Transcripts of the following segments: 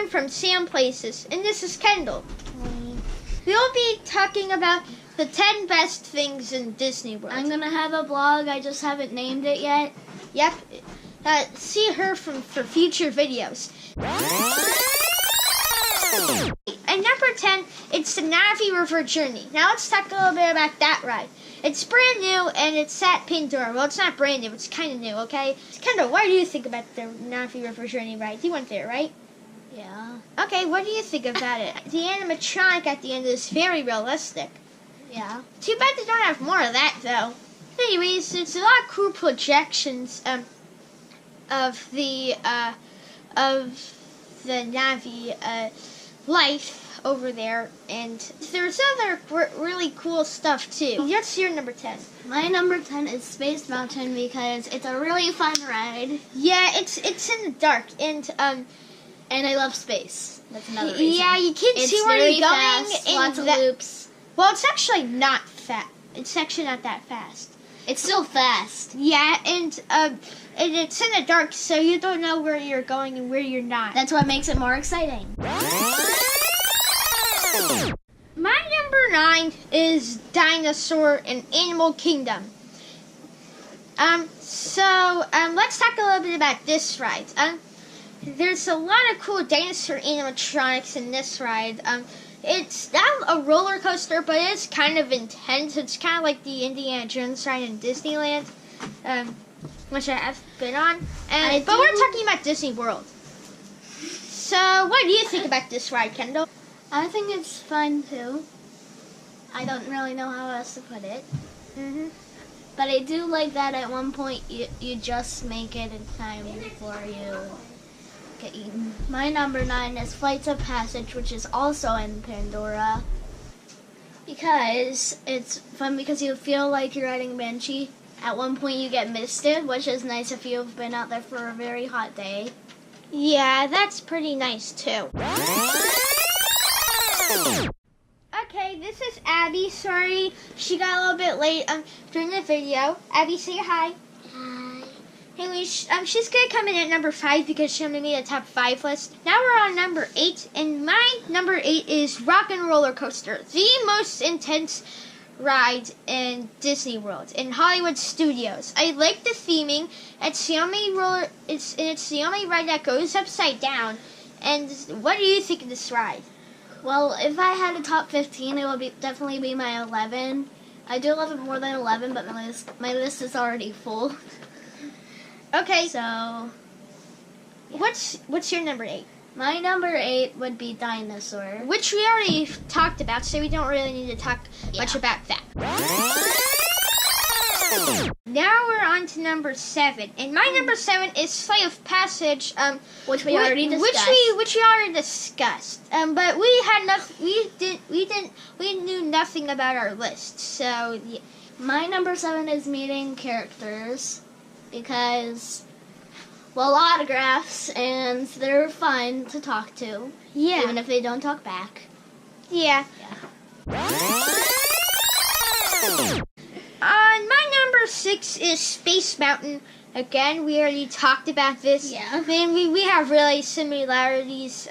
I'm from Sam Places, and this is Kendall. We'll be talking about the 10 best things in Disney World. I'm gonna have a blog, I just haven't named it yet. Yep. See her for future videos. And number 10, it's the Navi River Journey. Now let's talk a little bit about that ride. It's brand new, and it's at Pandora. Well, it's not brand new. It's kind of new, okay? Kendall, what do you think about the Navi River Journey ride? You went there, right? Yeah. Okay, what do you think about it? The animatronic at the end is very realistic. Yeah. Too bad they don't have more of that, though. Anyways, it's a lot of cool projections of the Navi life over there, and there's other really cool stuff too. What's your number 10? My number 10 is Space Mountain because it's a really fun ride. Yeah, it's in the dark, and I love space. That's another reason. Yeah, you can't see where you're going. Fast, lots of loops. Well, it's actually not fast. It's actually not that fast. It's still fast. Yeah, and it's in the dark, so you don't know where you're going and where you're not. That's what makes it more exciting. My number 9 is Dinosaur in Animal Kingdom. So let's talk a little bit about this ride. There's a lot of cool dinosaur animatronics in this ride. It's not a roller coaster, but it's kind of intense. It's kind of like the Indiana Jones ride in Disneyland, which I have been on. But we're talking about Disney World. So what do you think about this ride, Kendall? I think it's fun too. I don't really know how else to put it. But I do like that at one point you just make it in time before you get eaten. My number 9 is Flights of Passage, which is also in Pandora. Because it's fun because you feel like you're riding Banshee. At one point you get misted, which is nice if you've been out there for a very hot day. Yeah, that's pretty nice too. Okay, this is Abby. Sorry, she got a little bit late during the video. Abby, say hi. Hi. Anyway, she's gonna come in at number 5 because she only made a top 5 list. Now we're on number 8, and my number 8 is Rock and Roller Coaster, the most intense ride in Disney World in Hollywood Studios. I like the theming. It's the only it's the only ride that goes upside down. And what do you think of this ride? Well, if I had a top 15, it would definitely be my 11. I do love it more than 11, but my list is already full. Okay. So, yeah. What's your number 8? My number 8 would be Dinosaur. Which we already talked about, so we don't really need to talk much about that. Now we're on to number 7, and my number 7 is Flight of Passage, which we already discussed. Which we already discussed. But we had nothing. We knew nothing about our list. So yeah. My number 7 is Meeting Characters because, well, autographs, and they're fun to talk to. Yeah. Even if they don't talk back. Yeah. My number 6 is Space Mountain. Again, we already talked about this. Yeah. Man, we have really similarities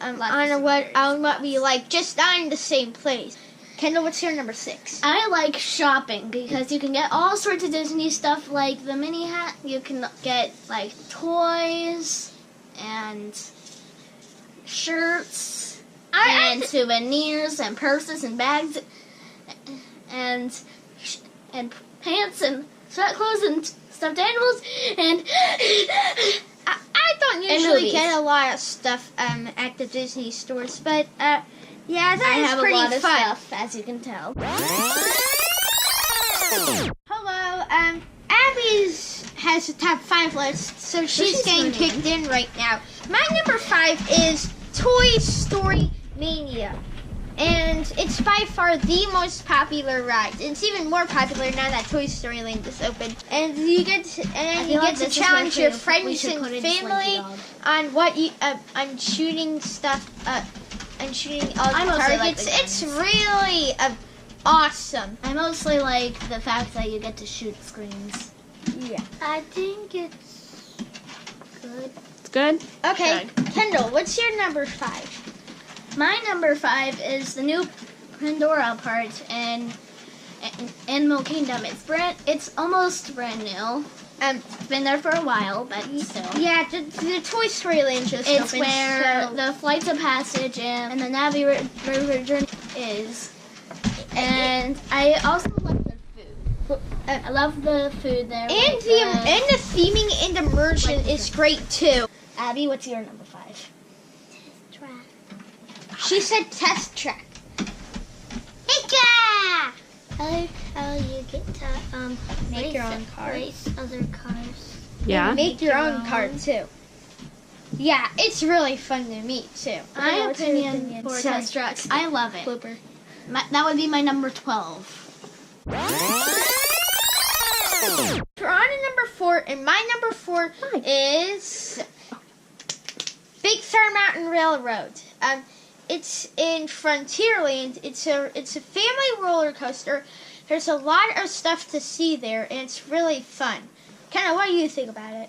on what we like, just not in the same place. Kendall, what's your number 6? I like shopping because you can get all sorts of Disney stuff like the mini hat. You can get like toys and shirts and souvenirs and purses and bags and pants and sweat clothes and stuffed animals and I don't usually get a lot of stuff at the Disney stores, but yeah, that is pretty fun. I have a lot of stuff, as you can tell. Hello, Abby's has a top 5 list, so she's getting kicked in right now. My number 5 is Toy Story Mania. And it's by far the most popular ride. It's even more popular now that Toy Story Land is open. And you get to challenge your friends and family on shooting stuff, and shooting all the targets. It's really awesome. I mostly like the fact that you get to shoot screens. Yeah. I think it's good. It's good? Okay. Good. Kendall, what's your number 5? My number 5 is the new Pandora part in Animal Kingdom. It's almost brand new. It's been there for a while, but still. Yeah, the Toy Story Land just It's opened, where so- the Flights of Passage and the Navi River Journey is. And I also love the food. I love the food there. And the theming and immersion is great too. Abby, what's your number 5? Track. She said test track. I like how you get to Make your own car. race other cars. Yeah. Make your own car too. Yeah, it's really fun to meet too. My What's your opinion for Sorry. test tracks, I love it. Blooper. That would be my number 12. We're on to number 4, and my number 4 is Big Star Mountain Railroad. It's in Frontierland. It's a family roller coaster. There's a lot of stuff to see there, and it's really fun. Kenna, what do you think about it?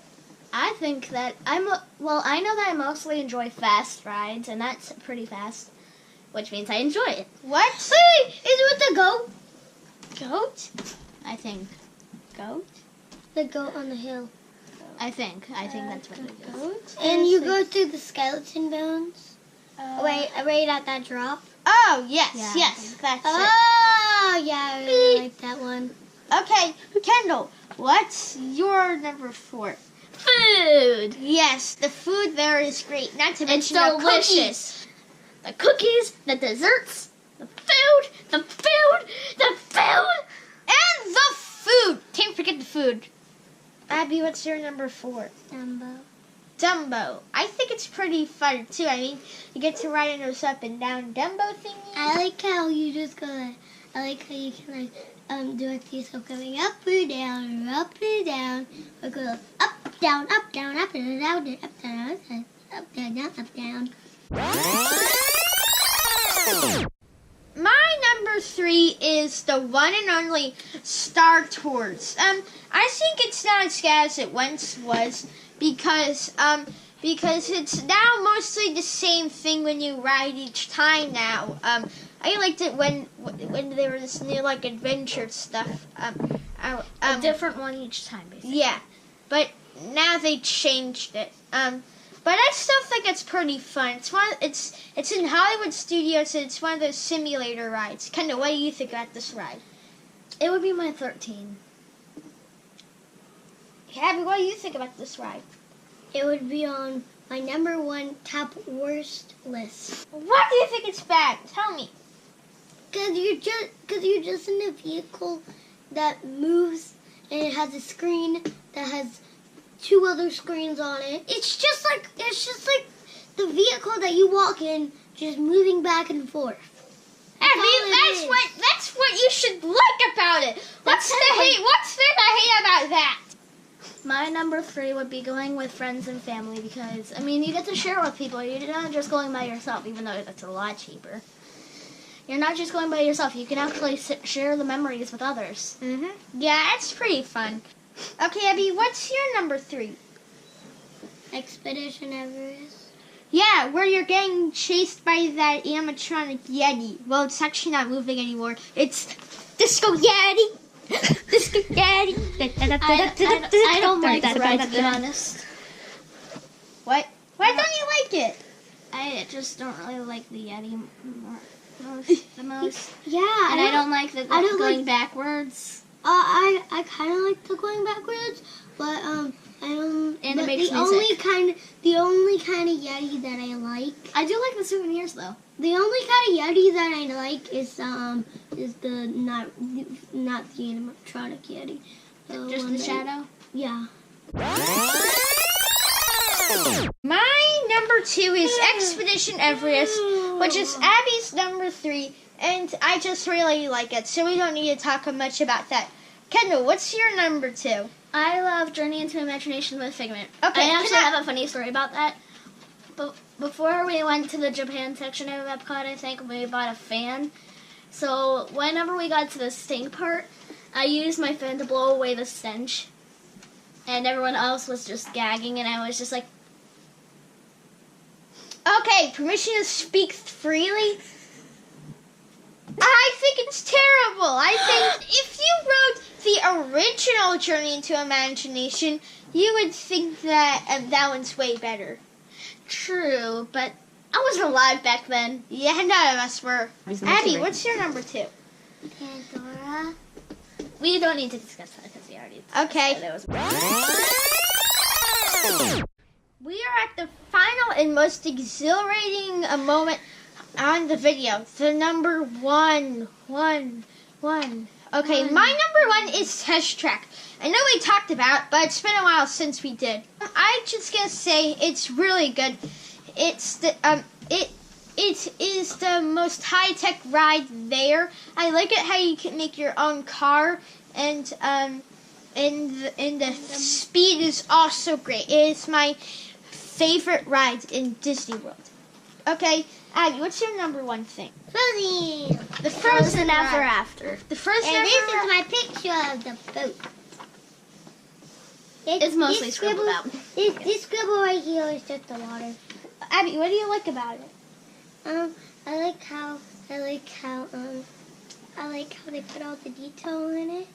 I think that I know that I mostly enjoy fast rides, and that's pretty fast, which means I enjoy it. What? Wait, is it with the goat? Goat? I think. Goat? The goat on the hill. I think that's what it is. Goat? And you go through the skeleton bones? right at that drop? Oh, yes, Yeah. yes, that's it. Oh, yeah, I really like that one. Okay, Kendall, what's your number 4? Food! Yes, the food there is great. Not to It's mention the cookies. delicious. The cookies, the desserts, the food, the food, the food! And the food. Can't forget the food. Abby, what's your number 4? Dumbo. Dumbo. I think it's pretty fun too. I mean, you get to ride in those up and down Dumbo thingies. I like how you just go like, I like how you can do a seesaw going up or down, or go up, down, up, down, up, and down, up, down, up, down, up, down. My number 3 is the one and only Star Tours. I think it's not as bad as it once was because it's now mostly the same thing when you ride each time now. I liked it when there was this new adventure stuff. A different one each time, basically. Yeah, but now they changed it. But I still think it's pretty fun. It's in Hollywood Studios, and it's one of those simulator rides. Kendall, what do you think about this ride? It would be my 13. Abby, what do you think about this ride? It would be on my number 1 top worst list. Why do you think it's bad? Tell me. Cause you're just in a vehicle that moves and it has a screen that has 2 other screens on it. It's just like the vehicle that you walk in, just moving back and forth. Abby, that's what you should like about it. What's there to hate about that? My number 3 would be going with friends and family because, you get to share with people. You're not just going by yourself, even though that's a lot cheaper. You're not just going by yourself. You can actually share the memories with others. Yeah, it's pretty fun. Okay, Abby, what's your number 3? Expedition Everest. Yeah, where you're getting chased by that animatronic Yeti. Well, it's actually not moving anymore. It's Disco Yeti. Disco Yeti. I don't like the ride, to be honest. What? Why don't you like it? I just don't really like the Yeti the most. Yeah, And I don't like the going backwards. I kind of like the going backwards, but I don't. And but it makes the music. only kind of Yeti that I like. I do like the souvenirs, though. The only kind of Yeti that I like is the not the animatronic Yeti. Just the shadow? Yeah. My number 2 is Expedition Everest, which is Abby's number 3, and I just really like it, so we don't need to talk much about that. Kendall, what's your number 2? I love Journey into Imagination with Figment. Okay, I actually have a funny story about that. But before we went to the Japan section of Epcot, I think we bought a fan. So whenever we got to the stink part, I used my fan to blow away the stench. And everyone else was just gagging, and I was just like... Okay, permission to speak freely. I think it's terrible. I think if you wrote the original Journey into Imagination, you would think that that one's way better. True, but I wasn't alive back then. Yeah, none of us were. Abby, what's your number 2? Pandora. We don't need to discuss that because we already discussed Okay. that. It was We are at the final and most exhilarating moment on the video. The number 1. Okay, my number 1 is Test Track. I know we talked about, but it's been a while since we did. I'm just gonna say it's really good. It's the it is the most high-tech ride there. I like it how you can make your own car, and the speed is also great. It is my favorite ride in Disney World. Okay, Abby, what's your number 1 thing? Frozen. The Frozen Ever ride. After. The Frozen And Ever this is ride. my picture of the boat. It's mostly this scribbled out. This scribble right here is just the water. Abby, what do you like about it? I like how they put all the detail in it.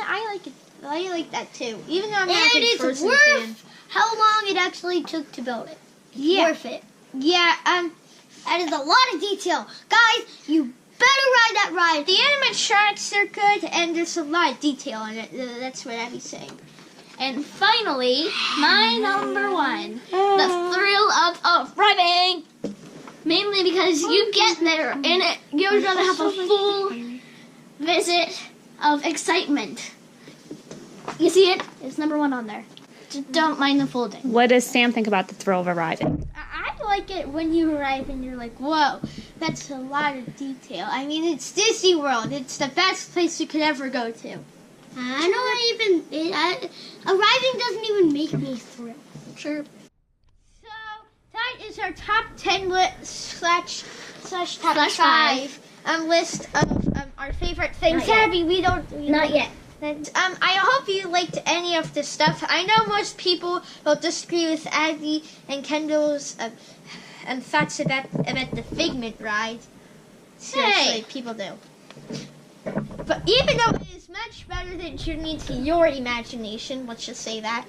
I like it. I like that too. Even though I'm not a And big it's Frozen worth fan. how long it actually took to build it. It's Yeah. worth it. Yeah. That is a lot of detail. Guys, you better ride that ride. The animatronics are good, and there's a lot of detail in it. That's what Abby's saying. And finally, my number 1, the thrill of arriving. Mainly because you get there and you're gonna have a full visit of excitement. You see it? It's number 1 on there. Just don't mind the folding. What does Sam think about the thrill of arriving? I like it when you arrive and you're like, whoa, that's a lot of detail. I mean, it's Disney World. It's the best place you could ever go to. Arriving doesn't even make me thrilled. Sure. So that is our top 10 slash top Slash 5 list of our favorite things. Not yet. Abby, we don't. Not yet. And, I hope you liked any of this stuff. I know most people will disagree with Abby and Kendall's thoughts about the Figment ride. Seriously, Hey. people do. But even though it is much better than Journey to Your Imagination, let's just say that,